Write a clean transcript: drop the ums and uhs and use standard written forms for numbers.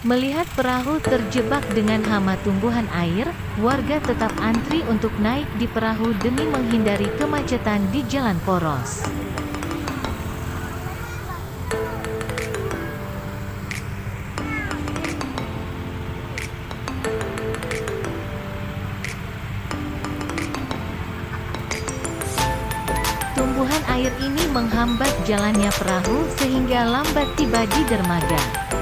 Melihat perahu terjebak dengan hama tumbuhan air, warga tetap antri untuk naik di perahu demi menghindari kemacetan di jalan poros. Tumbuhan air ini menghambat jalannya perahu sehingga lambat tiba di dermaga.